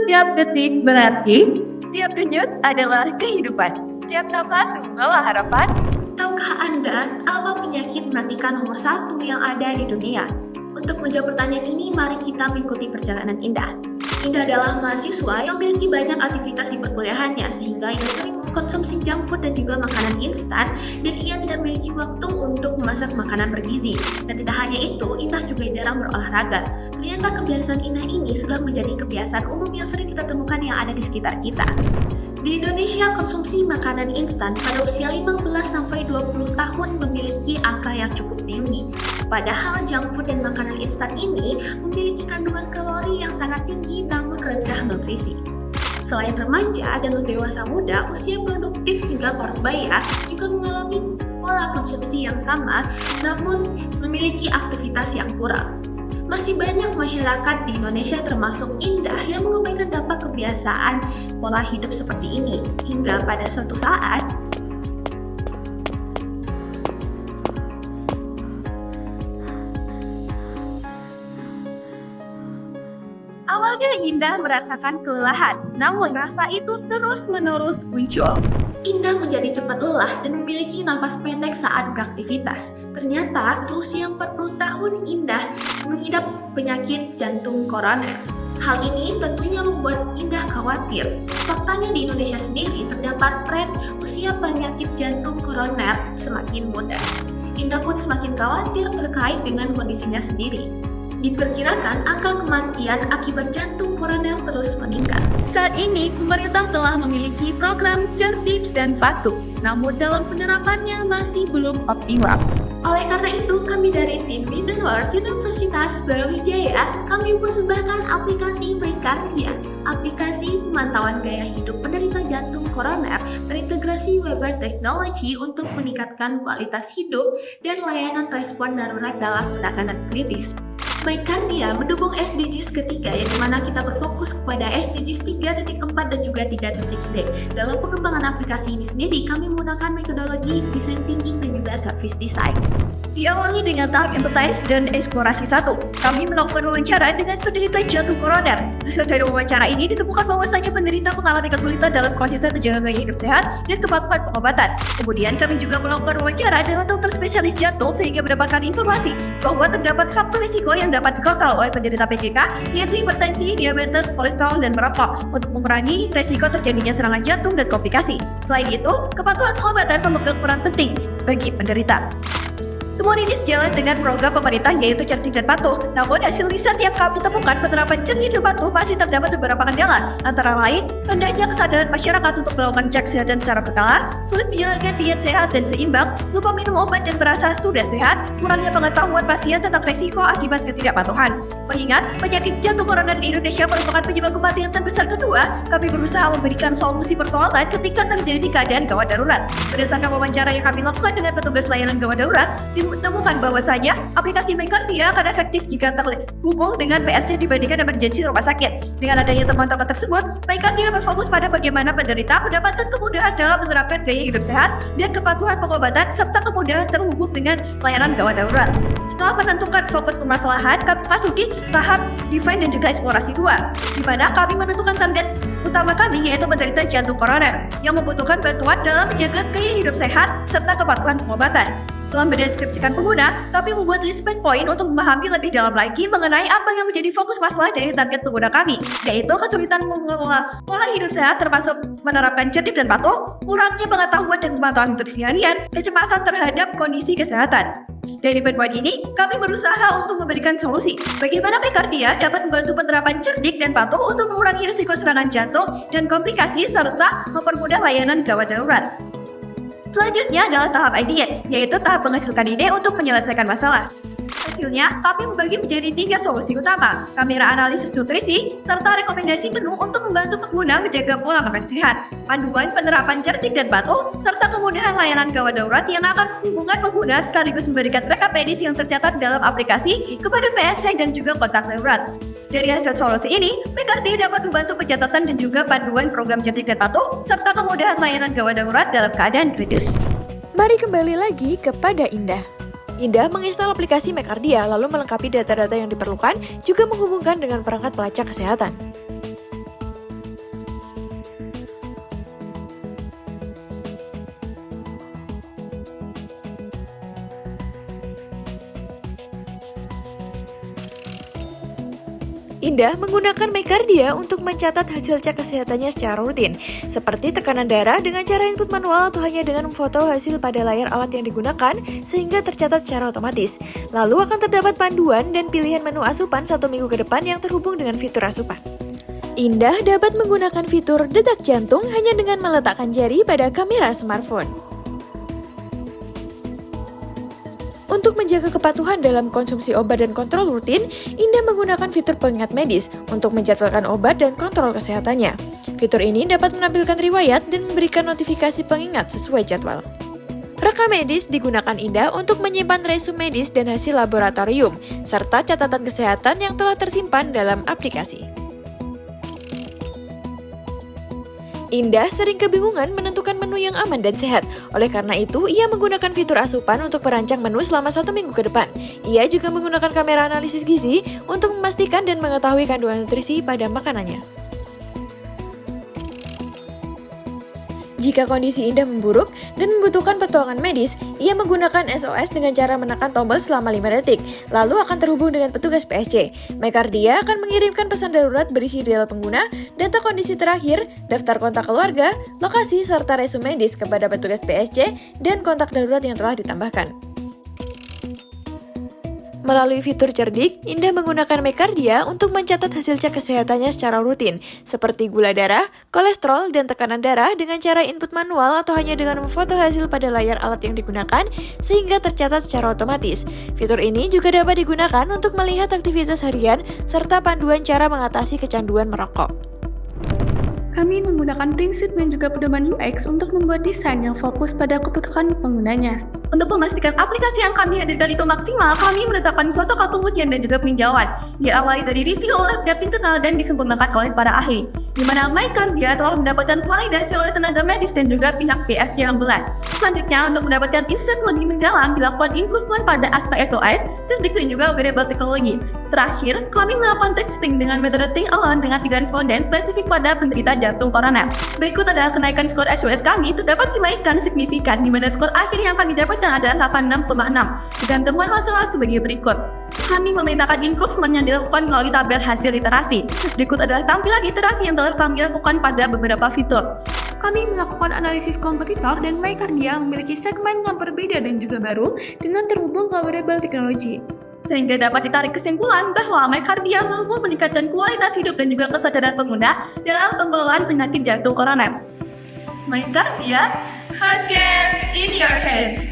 Setiap detik berarti, setiap denyut adalah kehidupan. Setiap nafas membawa harapan. Tahukah Anda apa penyakit mematikan nomor 1 yang ada di dunia? Untuk menjawab pertanyaan ini, mari kita mengikuti perjalanan Indah. Indah adalah mahasiswa yang memiliki banyak aktivitas di perkuliahannya, sehingga ia sering mengkonsumsi junk food dan juga makanan instan, dan ia tidak memiliki waktu untuk memasak makanan bergizi. Dan tidak hanya itu, Indah juga jarang berolahraga. Ternyata kebiasaan Indah ini sudah menjadi kebiasaan umum yang sering kita temukan yang ada di sekitar kita. Di Indonesia, konsumsi makanan instan pada usia 15-20 tahun memiliki angka yang cukup tinggi. Padahal junk food dan makanan instan ini memiliki kandungan kalori yang sangat tinggi namun rendah nutrisi. Selain remaja dan dewasa muda, usia produktif hingga parubaya juga mengalami pola konsumsi yang sama namun memiliki aktivitas yang kurang. Masih banyak masyarakat di Indonesia termasuk Indah yang mengabaikan dampak kebiasaan pola hidup seperti ini hingga pada suatu saat Awalnya Indah merasakan kelelahan, namun rasa itu terus-menerus muncul. Indah menjadi cepat lelah dan memiliki napas pendek saat beraktivitas. Ternyata, di usia 40 tahun Indah mengidap penyakit jantung koroner. Hal ini tentunya membuat Indah khawatir. Faktanya di Indonesia sendiri terdapat tren usia penyakit jantung koroner semakin muda. Indah pun semakin khawatir terkait dengan kondisinya sendiri. Diperkirakan angka kematian akibat jantung koroner terus meningkat. Saat ini, pemerintah telah memiliki program cerdik dan patuh, namun dalam penerapannya masih belum optimal. Oleh karena itu, kami dari tim Middle-earth Universitas Brawijaya, kami mempersembahkan aplikasi MyCardia, aplikasi pemantauan gaya hidup penderita jantung koroner terintegrasi Weber Technology untuk meningkatkan kualitas hidup dan layanan respon darurat dalam penanganan kritis. MyCardia mendukung SDGs ketiga yang dimana kita berfokus kepada SDGs 3.4 dan juga 3.D. Dalam pengembangan aplikasi ini sendiri, kami menggunakan metodologi design thinking dan juga service design. Diawali dengan tahap empathize dan eksplorasi 1. Kami melakukan wawancara dengan penderita jantung koroner. Hasil dari wawancara ini ditemukan bahwasanya penderita mengalami kesulitan dalam konsisten menjaga gaya hidup sehat dan kepatuhan pengobatan. Kemudian kami juga melakukan wawancara dengan dokter spesialis jantung sehingga mendapatkan informasi bahwa terdapat faktor risiko yang dapat dikontrol oleh penderita PJK, yaitu hipertensi, diabetes, kolesterol, dan merokok untuk mengurangi resiko terjadinya serangan jantung dan komplikasi. Selain itu, kepatuhan pengobatan memegang peran penting bagi penderita. Temuan ini sejalan dengan program pemerintah yaitu cerdik dan patuh. Namun hasil riset yang kami temukan penerapan cerdik dan patuh masih terdapat beberapa kendala. Antara lain, rendahnya kesadaran masyarakat untuk melakukan cek kesehatan secara berkala, sulit menjalankan diet sehat dan seimbang, lupa minum obat dan merasa sudah sehat, kurangnya pengetahuan pasien tentang resiko akibat ketidakpatuhan. Mengingat penyakit jantung koroner di Indonesia merupakan penyebab kematian terbesar kedua, kami berusaha memberikan solusi pertolongan ketika terjadi keadaan gawat darurat. Berdasarkan wawancara yang kami lakukan dengan petugas layanan gawat darurat, ditemukan bahwasanya aplikasi MyCardia akan efektif jika terhubung dengan PSC dibandingkan emergensi rumah sakit. Dengan adanya teman-teman tersebut, MyCardia berfokus pada bagaimana penderita mendapatkan kemudahan dalam menerapkan gaya hidup sehat dan kepatuhan pengobatan serta kemudahan terhubung dengan layanan gawat darurat. Setelah menentukan fokus permasalahan, kami masuki tahap define dan juga eksplorasi 2, di mana kami menentukan target utama kami yaitu penderita jantung koroner yang membutuhkan bantuan dalam menjaga gaya hidup sehat serta kepatuhan pengobatan. Setelah mendeskripsikan pengguna, kami membuat list pain point untuk memahami lebih dalam lagi mengenai apa yang menjadi fokus masalah dari target pengguna kami, yaitu kesulitan mengelola pola hidup sehat termasuk menerapkan cerdik dan patuh, kurangnya pengetahuan dan pemantauan nutrisi harian, kecemasan terhadap kondisi kesehatan. Dari pain point ini, kami berusaha untuk memberikan solusi bagaimana MyCardia dapat membantu penerapan cerdik dan patuh untuk mengurangi risiko serangan jantung dan komplikasi serta mempermudah layanan gawat darurat. Selanjutnya adalah tahap ideate, yaitu tahap menghasilkan ide untuk menyelesaikan masalah. Hasilnya, kami membagi menjadi 3 solusi utama, kamera analisis nutrisi, serta rekomendasi menu untuk membantu pengguna menjaga pola makan sehat, panduan penerapan cerdik dan patuh, serta kemudahan layanan gawat darurat yang akan menghubungkan pengguna sekaligus memberikan rekap medis yang tercatat dalam aplikasi kepada PSC dan juga kontak darurat. Dari hasil solusi ini, MyCardia dapat membantu pencatatan dan juga panduan program cerdik dan patuh, serta kemudahan layanan gawat darurat dalam keadaan kritis. Mari kembali lagi kepada Indah. Indah menginstal aplikasi MyCardia lalu melengkapi data-data yang diperlukan, juga menghubungkan dengan perangkat pelacak kesehatan. Indah menggunakan MyCardia untuk mencatat hasil cek kesehatannya secara rutin, seperti tekanan darah dengan cara input manual atau hanya dengan memfoto hasil pada layar alat yang digunakan sehingga tercatat secara otomatis. Lalu akan terdapat panduan dan pilihan menu asupan 1 minggu ke depan yang terhubung dengan fitur asupan. Indah dapat menggunakan fitur detak jantung hanya dengan meletakkan jari pada kamera smartphone. Untuk menjaga kepatuhan dalam konsumsi obat dan kontrol rutin, Indah menggunakan fitur pengingat medis untuk menjadwalkan obat dan kontrol kesehatannya. Fitur ini dapat menampilkan riwayat dan memberikan notifikasi pengingat sesuai jadwal. Rekam medis digunakan Indah untuk menyimpan resume medis dan hasil laboratorium, serta catatan kesehatan yang telah tersimpan dalam aplikasi. Indah sering kebingungan menentukan menu yang aman dan sehat. Oleh karena itu, ia menggunakan fitur asupan untuk merancang menu selama 1 minggu ke depan. Ia juga menggunakan kamera analisis gizi untuk memastikan dan mengetahui kandungan nutrisi pada makanannya. Jika kondisi Indah memburuk dan membutuhkan pertolongan medis, ia menggunakan SOS dengan cara menekan tombol selama 5 detik, lalu akan terhubung dengan petugas PSC. MyCardia akan mengirimkan pesan darurat berisi detail pengguna, data kondisi terakhir, daftar kontak keluarga, lokasi, serta resume medis kepada petugas PSC dan kontak darurat yang telah ditambahkan. Melalui fitur cerdik, Indah menggunakan MyCardia untuk mencatat hasil cek kesehatannya secara rutin, seperti gula darah, kolesterol, dan tekanan darah dengan cara input manual atau hanya dengan memfoto hasil pada layar alat yang digunakan, sehingga tercatat secara otomatis. Fitur ini juga dapat digunakan untuk melihat aktivitas harian, serta panduan cara mengatasi kecanduan merokok. Kami menggunakan prinsip dan juga pedoman UX untuk membuat desain yang fokus pada kebutuhan penggunanya. Untuk memastikan aplikasi yang kami hadirkan itu maksimal, kami menetapkan protokol pengujian dan juga peninjauan. Diawali dari review oleh pihak internal dan disempurnakan oleh para ahli, di mana MyCardia telah mendapatkan validasi oleh tenaga medis dan juga pihak PSC yang bulat. Selanjutnya, untuk mendapatkan insight lebih mendalam, dilakukan improvement pada aspek SOS, cerdik dan juga wearable teknologi. Terakhir, kami melakukan testing dengan metode think alone dengan 3 responden spesifik pada penderita jantung koroner. Berikut adalah kenaikan skor SOS kami terdapat dinaikkan signifikan, di mana skor akhir yang kami dapatkan adalah 86,6 dengan temuan masalah sebagai berikut. Kami memintakan improvement yang dilakukan melalui tabel hasil literasi. Berikut adalah tampilan literasi yang telah kami lakukan pada beberapa fitur. Kami melakukan analisis kompetitor dan MyCardia memiliki segmen yang berbeda dan juga baru dengan terhubung ke wearable teknologi. Sehingga dapat ditarik kesimpulan bahwa MyCardia mampu meningkatkan kualitas hidup dan juga kesadaran pengguna dalam pengelolaan penyakit jantung koroner. MyCardia, heart care in your hands.